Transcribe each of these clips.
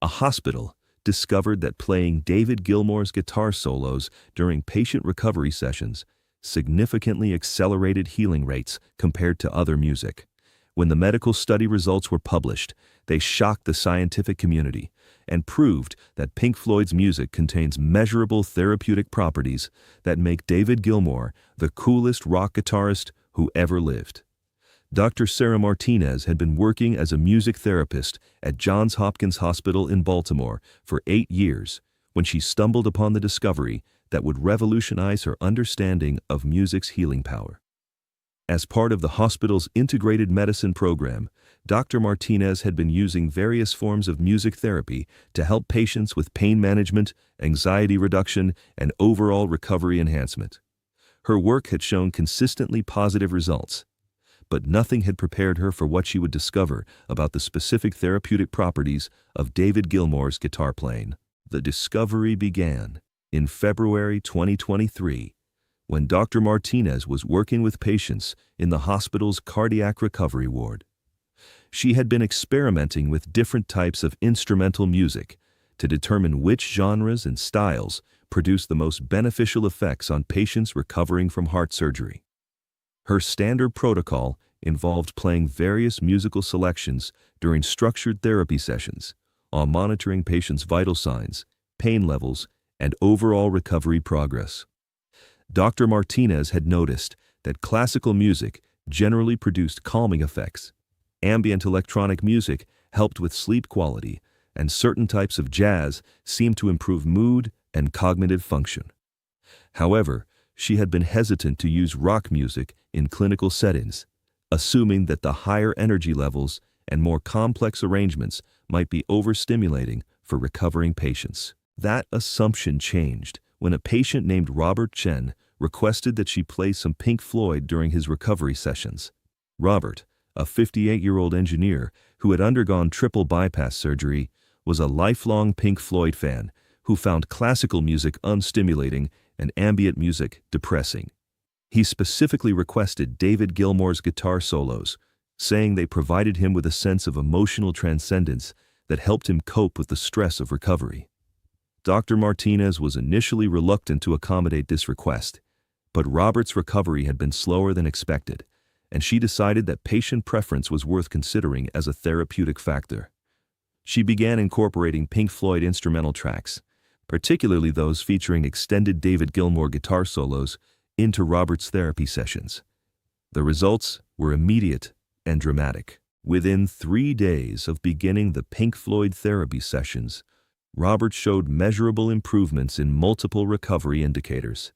A hospital discovered that playing David Gilmour's guitar solos during patient recovery sessions significantly accelerated healing rates compared to other music. When the medical study results were published, they shocked the scientific community and proved that Pink Floyd's music contains measurable therapeutic properties that make David Gilmour the coolest rock guitarist who ever lived. Dr. Sarah Martinez had been working as a music therapist at Johns Hopkins Hospital in Baltimore for 8 years when she stumbled upon the discovery that would revolutionize her understanding of music's healing power. As part of the hospital's integrated medicine program, Dr. Martinez had been using various forms of music therapy to help patients with pain management, anxiety reduction, and overall recovery enhancement. Her work had shown consistently positive results, but nothing had prepared her for what she would discover about the specific therapeutic properties of David Gilmour's guitar playing. The discovery began in February 2023, when Dr. Martinez was working with patients in the hospital's cardiac recovery ward. She had been experimenting with different types of instrumental music to determine which genres and styles produce the most beneficial effects on patients recovering from heart surgery. Her standard protocol involved playing various musical selections during structured therapy sessions, while monitoring patients' vital signs, pain levels, and overall recovery progress. Dr. Martinez had noticed that classical music generally produced calming effects, ambient electronic music helped with sleep quality, and certain types of jazz seemed to improve mood and cognitive function. However, she had been hesitant to use rock music in clinical settings, assuming that the higher energy levels and more complex arrangements might be overstimulating for recovering patients. That assumption changed when a patient named Robert Chen requested that she play some Pink Floyd during his recovery sessions. Robert, a 58-year-old engineer who had undergone triple bypass surgery, was a lifelong Pink Floyd fan who found classical music unstimulating and ambient music depressing. He specifically requested David Gilmour's guitar solos, saying they provided him with a sense of emotional transcendence that helped him cope with the stress of recovery. Dr. Martinez was initially reluctant to accommodate this request, but Robert's recovery had been slower than expected, and she decided that patient preference was worth considering as a therapeutic factor. She began incorporating Pink Floyd instrumental tracks, particularly those featuring extended David Gilmour guitar solos, into Robert's therapy sessions. The results were immediate and dramatic. Within 3 days of beginning the Pink Floyd therapy sessions, Robert showed measurable improvements in multiple recovery indicators.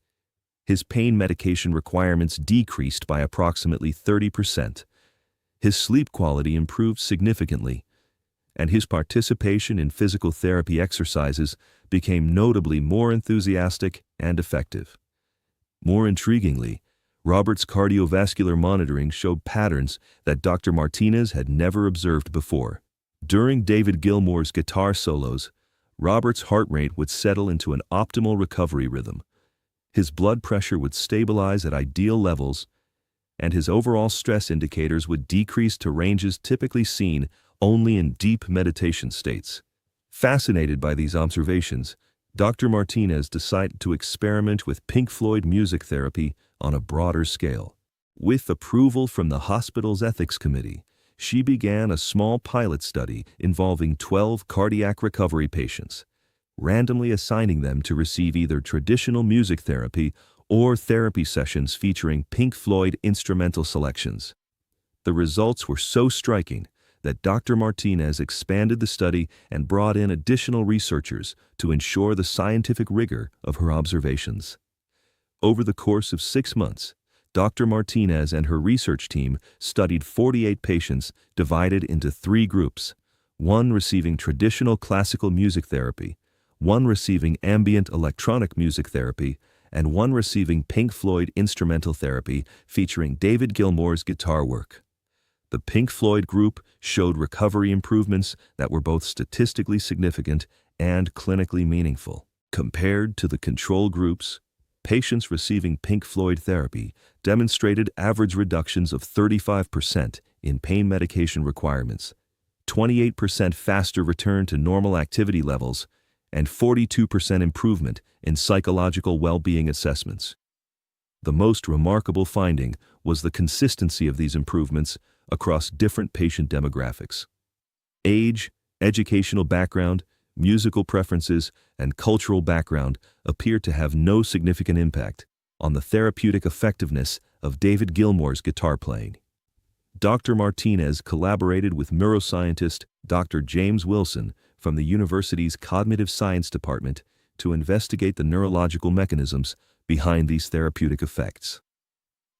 His pain medication requirements decreased by approximately 30%. His sleep quality improved significantly, and his participation in physical therapy exercises became notably more enthusiastic and effective. More intriguingly, Robert's cardiovascular monitoring showed patterns that Dr. Martinez had never observed before. During David Gilmour's guitar solos, Robert's heart rate would settle into an optimal recovery rhythm. His blood pressure would stabilize at ideal levels, and his overall stress indicators would decrease to ranges typically seen only in deep meditation states. Fascinated by these observations, Dr. Martinez decided to experiment with Pink Floyd music therapy on a broader scale. With approval from the hospital's ethics committee, she began a small pilot study involving 12 cardiac recovery patients, randomly assigning them to receive either traditional music therapy or therapy sessions featuring Pink Floyd instrumental selections. The results were so striking that Dr. Martinez expanded the study and brought in additional researchers to ensure the scientific rigor of her observations. Over the course of 6 months, Dr. Martinez and her research team studied 48 patients divided into 3 groups, one receiving traditional classical music therapy, one receiving ambient electronic music therapy, and one receiving Pink Floyd instrumental therapy featuring David Gilmour's guitar work. The Pink Floyd group showed recovery improvements that were both statistically significant and clinically meaningful. Compared to the control groups, patients receiving Pink Floyd therapy demonstrated average reductions of 35% in pain medication requirements, 28% faster return to normal activity levels, and 42% improvement in psychological well-being assessments. The most remarkable finding was the consistency of these improvements across different patient demographics. Age, educational background, musical preferences, and cultural background appear to have no significant impact on the therapeutic effectiveness of David Gilmour's guitar playing. Dr. Martinez collaborated with neuroscientist Dr. James Wilson from the university's Cognitive Science Department to investigate the neurological mechanisms behind these therapeutic effects.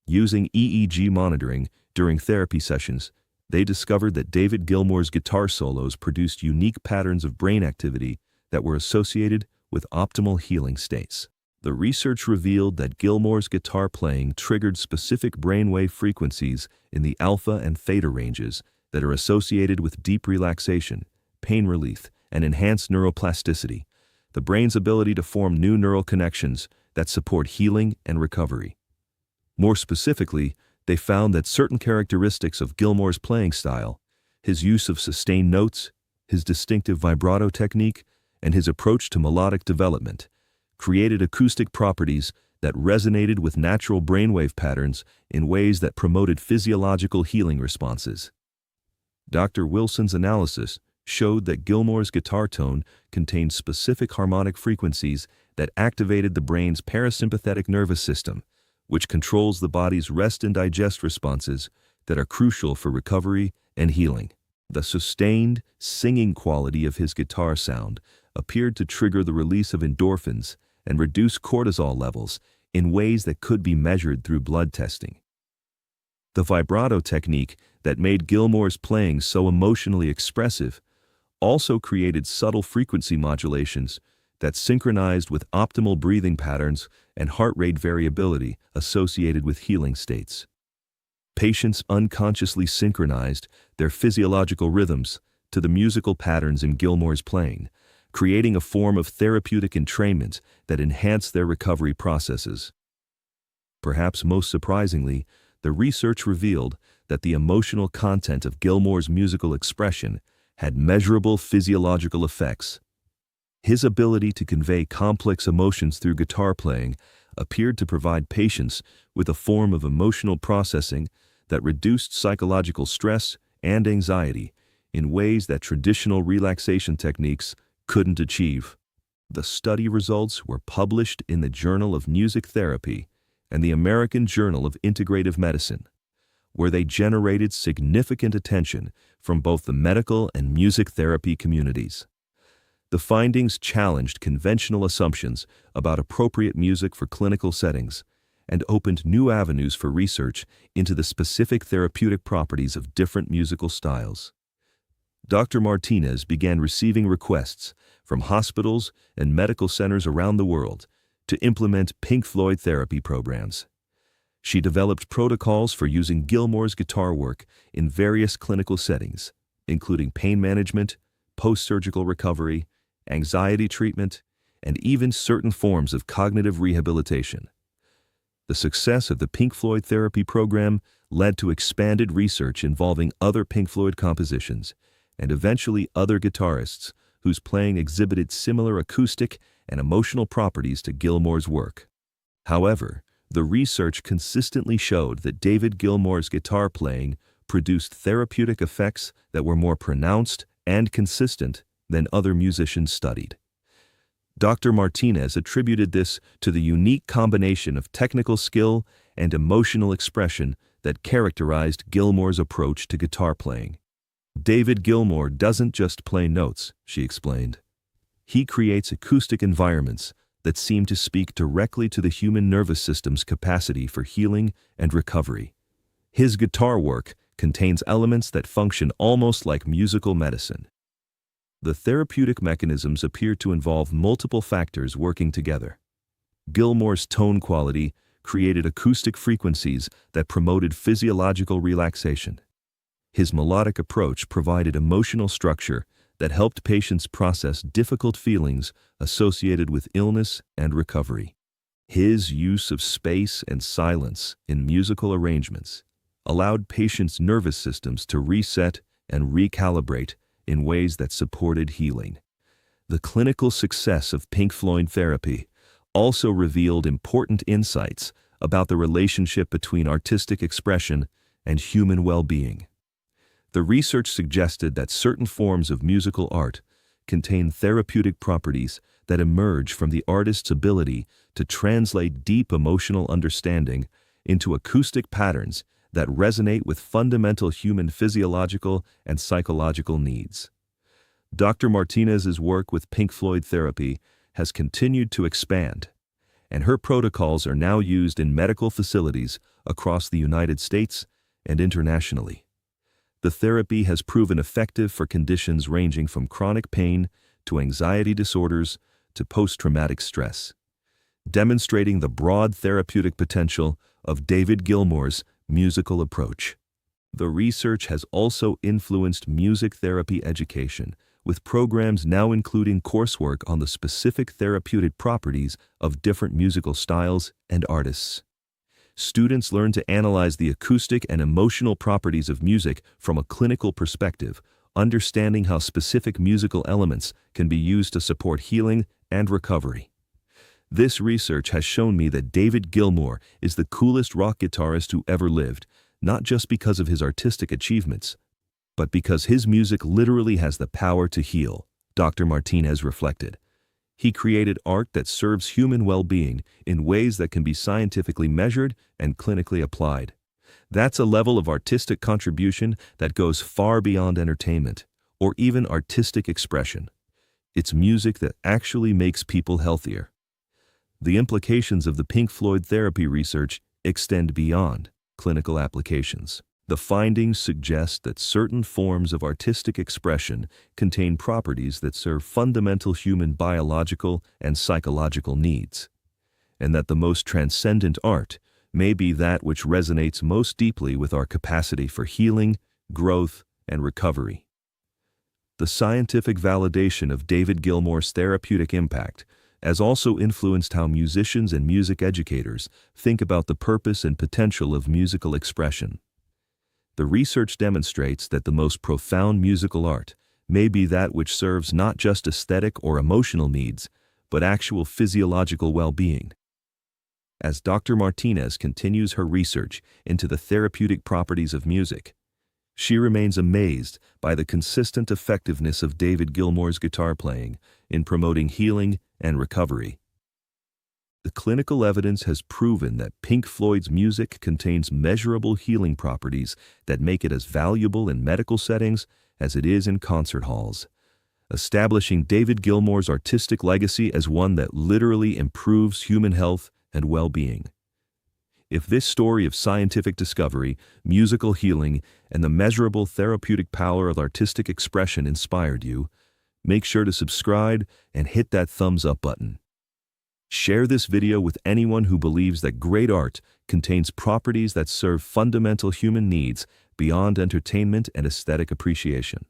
Using EEG monitoring during therapy sessions, they discovered that David Gilmour's guitar solos produced unique patterns of brain activity that were associated with optimal healing states. The research revealed that Gilmour's guitar playing triggered specific brainwave frequencies in the alpha and theta ranges that are associated with deep relaxation, pain relief, and enhanced neuroplasticity, the brain's ability to form new neural connections that support healing and recovery. More specifically, they found that certain characteristics of Gilmour's playing style, his use of sustained notes, his distinctive vibrato technique, and his approach to melodic development, created acoustic properties that resonated with natural brainwave patterns in ways that promoted physiological healing responses. Dr. Wilson's analysis showed that Gilmour's guitar tone contained specific harmonic frequencies that activated the brain's parasympathetic nervous system, which controls the body's rest and digest responses that are crucial for recovery and healing. The sustained, singing quality of his guitar sound appeared to trigger the release of endorphins and reduce cortisol levels in ways that could be measured through blood testing. The vibrato technique that made Gilmour's playing so emotionally expressive also created subtle frequency modulations that synchronized with optimal breathing patterns and heart rate variability associated with healing states. Patients unconsciously synchronized their physiological rhythms to the musical patterns in Gilmour's playing, creating a form of therapeutic entrainment that enhanced their recovery processes. Perhaps most surprisingly, the research revealed that the emotional content of Gilmour's musical expression had measurable physiological effects. His ability to convey complex emotions through guitar playing appeared to provide patients with a form of emotional processing that reduced psychological stress and anxiety in ways that traditional relaxation techniques couldn't achieve. The study results were published in the Journal of Music Therapy and the American Journal of Integrative Medicine, where they generated significant attention from both the medical and music therapy communities. The findings challenged conventional assumptions about appropriate music for clinical settings and opened new avenues for research into the specific therapeutic properties of different musical styles. Dr. Martinez began receiving requests from hospitals and medical centers around the world to implement Pink Floyd therapy programs. She developed protocols for using Gilmour's guitar work in various clinical settings, including pain management, post-surgical recovery, anxiety treatment, and even certain forms of cognitive rehabilitation. The success of the Pink Floyd therapy program led to expanded research involving other Pink Floyd compositions and eventually other guitarists whose playing exhibited similar acoustic and emotional properties to Gilmour's work. However, the research consistently showed that David Gilmour's guitar playing produced therapeutic effects that were more pronounced and consistent than other musicians studied. Dr. Martinez attributed this to the unique combination of technical skill and emotional expression that characterized Gilmour's approach to guitar playing. David Gilmour doesn't just play notes, she explained. He creates acoustic environments that seem to speak directly to the human nervous system's capacity for healing and recovery. His guitar work contains elements that function almost like musical medicine. The therapeutic mechanisms appear to involve multiple factors working together. Gilmour's tone quality created acoustic frequencies that promoted physiological relaxation. His melodic approach provided emotional structure that helped patients process difficult feelings associated with illness and recovery. His use of space and silence in musical arrangements allowed patients' nervous systems to reset and recalibrate in ways that supported healing. The clinical success of Pink Floyd therapy also revealed important insights about the relationship between artistic expression and human well-being. The research suggested that certain forms of musical art contain therapeutic properties that emerge from the artist's ability to translate deep emotional understanding into acoustic patterns that resonate with fundamental human physiological and psychological needs. Dr. Martinez's work with Pink Floyd therapy has continued to expand, and her protocols are now used in medical facilities across the United States and internationally. The therapy has proven effective for conditions ranging from chronic pain to anxiety disorders to post-traumatic stress, demonstrating the broad therapeutic potential of David Gilmour's musical approach. The research has also influenced music therapy education, with programs now including coursework on the specific therapeutic properties of different musical styles and artists. Students learn to analyze the acoustic and emotional properties of music from a clinical perspective, understanding how specific musical elements can be used to support healing and recovery. This research has shown me that David Gilmour is the coolest rock guitarist who ever lived, not just because of his artistic achievements, but because his music literally has the power to heal, Dr. Martinez reflected. He created art that serves human well-being in ways that can be scientifically measured and clinically applied. That's a level of artistic contribution that goes far beyond entertainment, or even artistic expression. It's music that actually makes people healthier. The implications of the Pink Floyd therapy research extend beyond clinical applications. The findings suggest that certain forms of artistic expression contain properties that serve fundamental human biological and psychological needs, and that the most transcendent art may be that which resonates most deeply with our capacity for healing, growth, and recovery. The scientific validation of David Gilmour's therapeutic impact has also influenced how musicians and music educators think about the purpose and potential of musical expression. The research demonstrates that the most profound musical art may be that which serves not just aesthetic or emotional needs, but actual physiological well-being. As Dr. Martinez continues her research into the therapeutic properties of music, she remains amazed by the consistent effectiveness of David Gilmour's guitar playing in promoting healing and recovery. The clinical evidence has proven that Pink Floyd's music contains measurable healing properties that make it as valuable in medical settings as it is in concert halls, establishing David Gilmour's artistic legacy as one that literally improves human health and well-being. If this story of scientific discovery, musical healing, and the measurable therapeutic power of artistic expression inspired you, make sure to subscribe and hit that thumbs up button. Share this video with anyone who believes that great art contains properties that serve fundamental human needs beyond entertainment and aesthetic appreciation.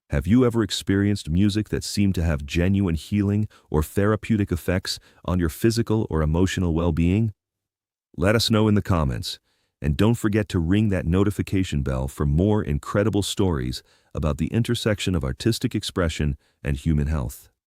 Have you ever experienced music that seemed to have genuine healing or therapeutic effects on your physical or emotional well-being? Let us know in the comments, and don't forget to ring that notification bell for more incredible stories about the intersection of artistic expression and human health.